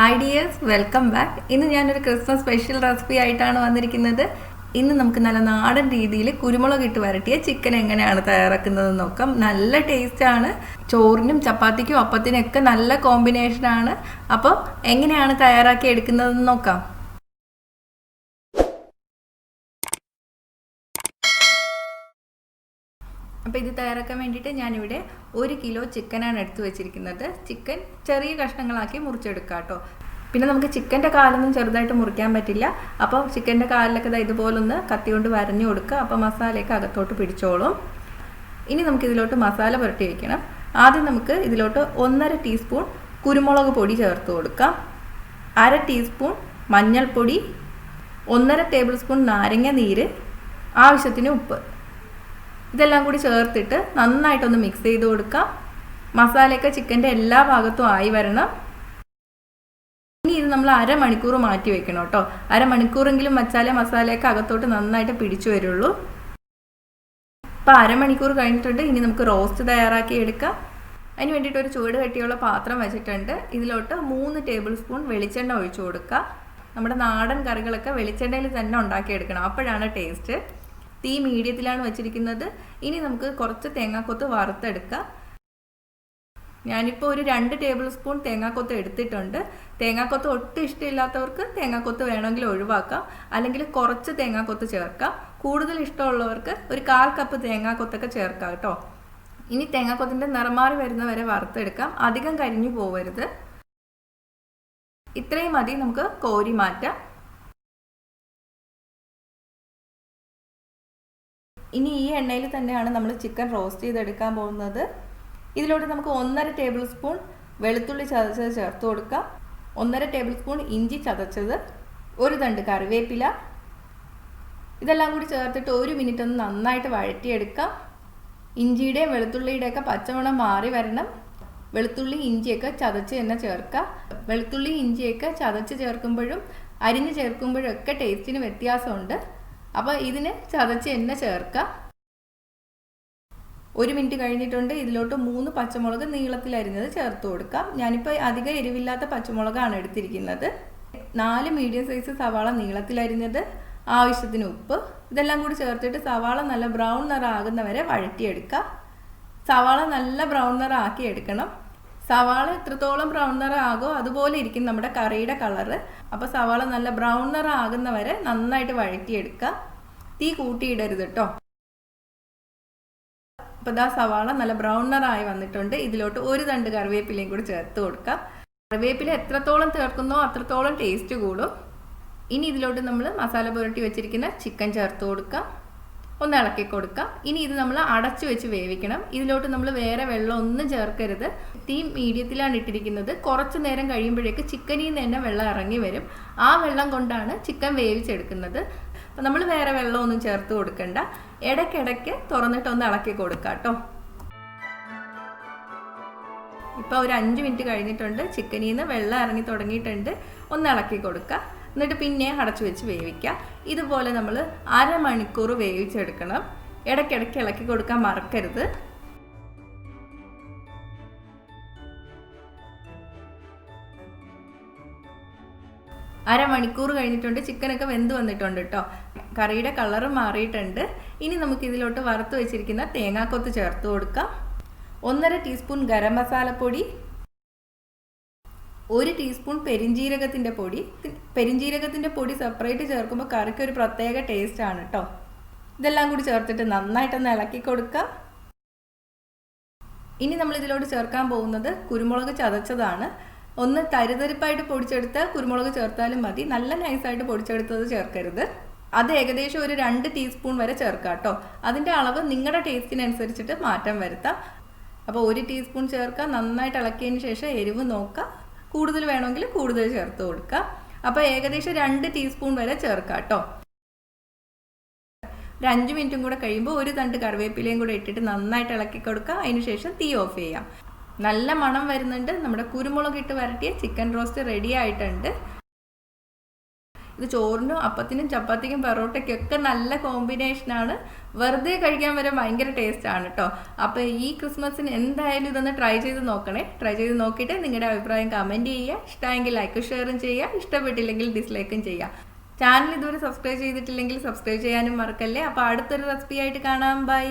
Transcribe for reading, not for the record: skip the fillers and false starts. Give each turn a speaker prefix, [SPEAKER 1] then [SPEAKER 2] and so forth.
[SPEAKER 1] Hi dears, welcome back. ഇന്ന് ഞാനൊരു Christmas special recipe ആയിട്ടാണ് വന്നിരിക്കുന്നത്. ഇന്ന് നമുക്ക് നല്ല നാടൻ രീതിയിൽ കുരുമുളകിട്ട് വരട്ടിയ ചിക്കൻ എങ്ങനെയാണ് തയ്യാറാക്കുന്നതെന്ന് നോക്കാം. നല്ല ടേസ്റ്റാണ്. ചോറിനും ചപ്പാത്തിക്കും അപ്പത്തിനൊക്കെ നല്ല കോമ്പിനേഷനാണ്. അപ്പോൾ എങ്ങനെയാണ് തയ്യാറാക്കി എടുക്കുന്നതെന്ന് നോക്കാം. അപ്പോൾ ഇത് തയ്യാറാക്കാൻ വേണ്ടിയിട്ട് ഞാനിവിടെ 1 കിലോ ചിക്കനാണ് എടുത്തു വെച്ചിരിക്കുന്നത്. ചിക്കൻ ചെറിയ കഷ്ണങ്ങളാക്കി മുറിച്ചെടുക്കാം കേട്ടോ. പിന്നെ നമുക്ക് ചിക്കൻ്റെ കാലൊന്നും ചെറുതായിട്ട് മുറിക്കാൻ പറ്റില്ല. അപ്പോൾ ചിക്കൻ്റെ കാലിലൊക്കെ ഇതുപോലൊന്ന് കത്തി കൊണ്ട് വരഞ്ഞു കൊടുക്കുക. അപ്പോൾ മസാലയൊക്കെ അകത്തോട്ട് പിടിച്ചോളും. ഇനി നമുക്കിതിലോട്ട് മസാല പുരട്ടി വയ്ക്കണം. ആദ്യം നമുക്ക് ഇതിലോട്ട് 1.5 ടീസ്പൂൺ കുരുമുളക് പൊടി ചേർത്ത് കൊടുക്കാം. 1/2 ടീസ്പൂൺ മഞ്ഞൾപ്പൊടി, 1.5 ടേബിൾ സ്പൂൺ നാരങ്ങ നീര്, ആവശ്യത്തിന് ഉപ്പ്, ഇതെല്ലാം കൂടി ചേർത്തിട്ട് നന്നായിട്ടൊന്ന് മിക്സ് ചെയ്ത് കൊടുക്കാം. മസാലയൊക്കെ ചിക്കൻ്റെ എല്ലാ ഭാഗത്തും ആയി വരണം. ഇനി ഇത് നമ്മൾ അരമണിക്കൂർ മാറ്റി വെക്കണം കേട്ടോ. അരമണിക്കൂറെങ്കിലും വെച്ചാലേ മസാലയൊക്കെ അകത്തോട്ട് നന്നായിട്ട് പിടിച്ചു വരുള്ളൂ. അപ്പോൾ അരമണിക്കൂർ കഴിഞ്ഞിട്ടുണ്ട്. ഇനി നമുക്ക് റോസ്റ്റ് തയ്യാറാക്കി എടുക്കാം. അതിന് വേണ്ടിയിട്ട് ഒരു ചൂട് കട്ടിയുള്ള പാത്രം വെച്ചിട്ടുണ്ട്. ഇതിലോട്ട് 3 ടേബിൾ സ്പൂൺ വെളിച്ചെണ്ണ ഒഴിച്ചു കൊടുക്കുക. നമ്മുടെ നാടൻ കറികളൊക്കെ വെളിച്ചെണ്ണയിൽ തന്നെ ഉണ്ടാക്കിയെടുക്കണം, അപ്പോഴാണ് ടേസ്റ്റ്. തീ മീഡിയത്തിലാണ് വെച്ചിരിക്കുന്നത്. ഇനി നമുക്ക് കുറച്ച് തേങ്ങാക്കൊത്ത് വറുത്തെടുക്കാം. ഞാനിപ്പോൾ ഒരു 2 ടേബിൾ സ്പൂൺ തേങ്ങാക്കൊത്ത് എടുത്തിട്ടുണ്ട്. തേങ്ങാക്കൊത്ത് ഒട്ടും ഇഷ്ടമില്ലാത്തവർക്ക് തേങ്ങാക്കൊത്ത് വേണമെങ്കിൽ ഒഴിവാക്കാം, അല്ലെങ്കിൽ കുറച്ച് തേങ്ങാക്കൊത്ത് ചേർക്കാം. കൂടുതൽ ഇഷ്ടമുള്ളവർക്ക് ഒരു 1/4 കപ്പ് തേങ്ങാക്കൊത്തൊക്കെ ചേർക്കാം കേട്ടോ. ഇനി തേങ്ങാക്കൊത്തിൻ്റെ നിറമാറി വരുന്നവരെ വറുത്തെടുക്കാം. അധികം കരിഞ്ഞു പോവരുത്. ഇത്രയും മതി. നമുക്ക് കോരി മാറ്റാം. ഇനി ഈ എണ്ണയിൽ തന്നെയാണ് നമ്മൾ ചിക്കൻ റോസ്റ്റ് ചെയ്തെടുക്കാൻ പോകുന്നത്. ഇതിലോട്ട് നമുക്ക് 1.5 ടേബിൾ സ്പൂൺ വെളുത്തുള്ളി ചതച്ചത് ചേർത്ത് കൊടുക്കാം. 1.5 ടേബിൾ സ്പൂൺ ഇഞ്ചി ചതച്ചത്, 1 തണ്ട് കറിവേപ്പില, ഇതെല്ലാം കൂടി ചേർത്തിട്ട് 1 മിനിറ്റ് ഒന്ന് നന്നായിട്ട് വഴറ്റിയെടുക്കാം. ഇഞ്ചിയുടെയും വെളുത്തുള്ളിയുടെയൊക്കെ പച്ചമണം മാറി വരണം. വെളുത്തുള്ളി ഇഞ്ചിയൊക്കെ ചതച്ച് തന്നെ ചേർക്കാം. വെളുത്തുള്ളി ഇഞ്ചിയൊക്കെ ചതച്ച് ചേർക്കുമ്പോഴും അരിഞ്ഞ് ചേർക്കുമ്പോഴും ഒക്കെ ടേസ്റ്റിന് വ്യത്യാസമുണ്ട്. അപ്പോൾ ഇതിന് ചതച്ച് എണ്ണ ചേർക്കാം. 1 മിനിറ്റ് കഴിഞ്ഞിട്ടുണ്ട്. ഇതിലോട്ട് 3 പച്ചമുളക് നീളത്തിൽ അരിഞ്ഞത് ചേർത്ത് കൊടുക്കാം. ഞാനിപ്പോൾ അധികം എരിവില്ലാത്ത പച്ചമുളകാണ് എടുത്തിരിക്കുന്നത്. 4 മീഡിയം സൈസ് സവാള നീളത്തിൽ അരിഞ്ഞത്, ആവശ്യത്തിന് ഉപ്പ്, ഇതെല്ലാം കൂടി ചേർത്തിട്ട് സവാള നല്ല ബ്രൗൺ നിറം ആകുന്നവരെ വഴറ്റിയെടുക്കാം. സവാള നല്ല ബ്രൗൺ നിറം ആക്കി എടുക്കണം. സവാള എത്രത്തോളം ബ്രൗൺ നിറം ആകോ അതുപോലെ ഇരിക്കും നമ്മുടെ കറിയുടെ കളറ്. അപ്പോൾ സവാള നല്ല ബ്രൗൺ നിറം ആകുന്നവരെ നന്നായിട്ട് വഴറ്റിയെടുക്കുക. തീ കൂട്ടിയിടരുത് കേട്ടോ. അപ്പോൾ ഇതാ സവാള നല്ല ബ്രൗൺ നിറമായി വന്നിട്ടുണ്ട്. ഇതിലോട്ട് 1 തണ്ട് കറിവേപ്പിലയും കൂടി ചേർത്ത് കൊടുക്കാം. കറിവേപ്പില എത്രത്തോളം ചേർക്കുന്നോ അത്രത്തോളം ടേസ്റ്റ് കൂടും. ഇനി ഇതിലോട്ട് നമ്മൾ മസാല പുരട്ടി വെച്ചിരിക്കുന്ന ചിക്കൻ ചേർത്ത് കൊടുക്കാം. ഒന്ന് ഇളക്കി കൊടുക്കാം. ഇനി ഇത് നമ്മൾ അടച്ചു വെച്ച് വേവിക്കണം. ഇതിലോട്ട് നമ്മൾ വേറെ വെള്ളം ഒന്നും ചേർക്കരുത്. തീ മീഡിയത്തിലാണ് ഇട്ടിരിക്കുന്നത്. കുറച്ച് നേരം കഴിയുമ്പോഴേക്ക് ചിക്കനിൽ നിന്ന് തന്നെ വെള്ളം ഇറങ്ങി വരും. ആ വെള്ളം കൊണ്ടാണ് ചിക്കൻ വേവിച്ചെടുക്കുന്നത്. അപ്പോൾ നമ്മൾ വേറെ വെള്ളമൊന്നും ചേർത്ത് കൊടുക്കണ്ട. ഇടയ്ക്കിടയ്ക്ക് തുറന്നിട്ടൊന്ന് ഇളക്കി കൊടുക്കാം കേട്ടോ. ഇപ്പോൾ ഒരു 5 മിനിറ്റ് കഴിഞ്ഞിട്ടുണ്ട്. ചിക്കനിൽ നിന്ന് വെള്ളം ഇറങ്ങി തുടങ്ങിയിട്ടുണ്ട്. ഒന്ന് ഇളക്കി കൊടുക്കുക. എന്നിട്ട് പിന്നെ അടച്ചു വെച്ച് വേവിക്കുക. ഇതുപോലെ നമ്മൾ അരമണിക്കൂർ വേവിച്ചെടുക്കണം. ഇടയ്ക്കിടയ്ക്ക് ഇളക്കി കൊടുക്കാൻ മറക്കരുത്. അരമണിക്കൂർ കഴിഞ്ഞിട്ടുണ്ട്. ചിക്കനൊക്കെ വെന്ത് വന്നിട്ടുണ്ട് കേട്ടോ. കറിയുടെ കളറ് മാറിയിട്ടുണ്ട്. ഇനി നമുക്കിതിലോട്ട് വറുത്ത് വെച്ചിരിക്കുന്ന തേങ്ങാക്കൊത്ത് ചേർത്ത് കൊടുക്കാം. 1.5 ടീസ്പൂൺ ഗരം മസാലപ്പൊടി, 1 ടീസ്പൂൺ പെരിഞ്ജീരകത്തിൻ്റെ പൊടി. പെരിഞ്ജീരകത്തിൻ്റെ പൊടി സെപ്പറേറ്റ് ചേർക്കുമ്പോൾ കറിക്ക് ഒരു പ്രത്യേക ടേസ്റ്റാണ് കേട്ടോ. ഇതെല്ലാം കൂടി ചേർത്തിട്ട് നന്നായിട്ടൊന്ന് ഇളക്കി കൊടുക്കുക. ഇനി നമ്മൾ ഇതിലോട്ട് ചേർക്കാൻ പോകുന്നത് കുരുമുളക് ചതച്ചതാണ്. ഒന്ന് തരിതരിപ്പായിട്ട് പൊടിച്ചെടുത്ത കുരുമുളക് ചേർത്താലും മതി. നല്ല നൈസായിട്ട് പൊടിച്ചെടുത്തത് ചേർക്കരുത്. അത് ഏകദേശം ഒരു 2 ടീസ്പൂൺ വരെ ചേർക്കാം കേട്ടോ. അതിൻ്റെ അളവ് നിങ്ങളുടെ ടേസ്റ്റിനനുസരിച്ചിട്ട് മാറ്റം വരുത്താം. അപ്പോൾ 1 ടീസ്പൂൺ ചേർക്കാം. നന്നായിട്ട് ഇളക്കിയതിന് ശേഷം എരിവ് നോക്കാം. കൂടുതൽ വേണമെങ്കിൽ കൂടുതൽ ചേർത്ത് കൊടുക്കുക. അപ്പോൾ ഏകദേശം 2 ടീസ്പൂൺ വരെ ചേർക്കാം കേട്ടോ. ഒരു 5 മിനിറ്റും കൂടെ കഴിയുമ്പോൾ 1 തണ്ട് കറിവേപ്പിലയും കൂടെ ഇട്ടിട്ട് നന്നായിട്ട് ഇളക്കി കൊടുക്കുക. അതിന് ശേഷം തീ ഓഫ് ചെയ്യാം. നല്ല മണം വരുന്നുണ്ട്. നമ്മുടെ കുരുമുളകിട്ട് വരട്ടിയ ചിക്കൻ റോസ്റ്റ് റെഡി ആയിട്ടുണ്ട്. ഇത് ചോറിനും അപ്പത്തിനും ചപ്പാത്തിക്കും പൊറോട്ടയ്ക്കൊക്കെ നല്ല കോമ്പിനേഷനാണ്. വെറുതെ കഴിക്കാൻ വരെ ഭയങ്കര ടേസ്റ്റാണ് കേട്ടോ. അപ്പോൾ ഈ ക്രിസ്മസിന് എന്തായാലും ഇതൊന്ന് ട്രൈ ചെയ്ത് നോക്കണേ. ട്രൈ ചെയ്ത് നോക്കിയിട്ട് നിങ്ങളുടെ അഭിപ്രായം കമൻറ്റ് ചെയ്യുക. ഇഷ്ടമെങ്കിൽ ലൈക്കും ഷെയറും ചെയ്യുക, ഇഷ്ടപ്പെട്ടില്ലെങ്കിൽ ഡിസ്ലൈക്കും ചെയ്യുക. ചാനൽ ഇതുവരെ സബ്സ്ക്രൈബ് ചെയ്തിട്ടില്ലെങ്കിൽ സബ്സ്ക്രൈബ് ചെയ്യാനും മറക്കല്ലേ. അപ്പോൾ അടുത്തൊരു റെസിപ്പി ആയിട്ട് കാണാം. ബൈ.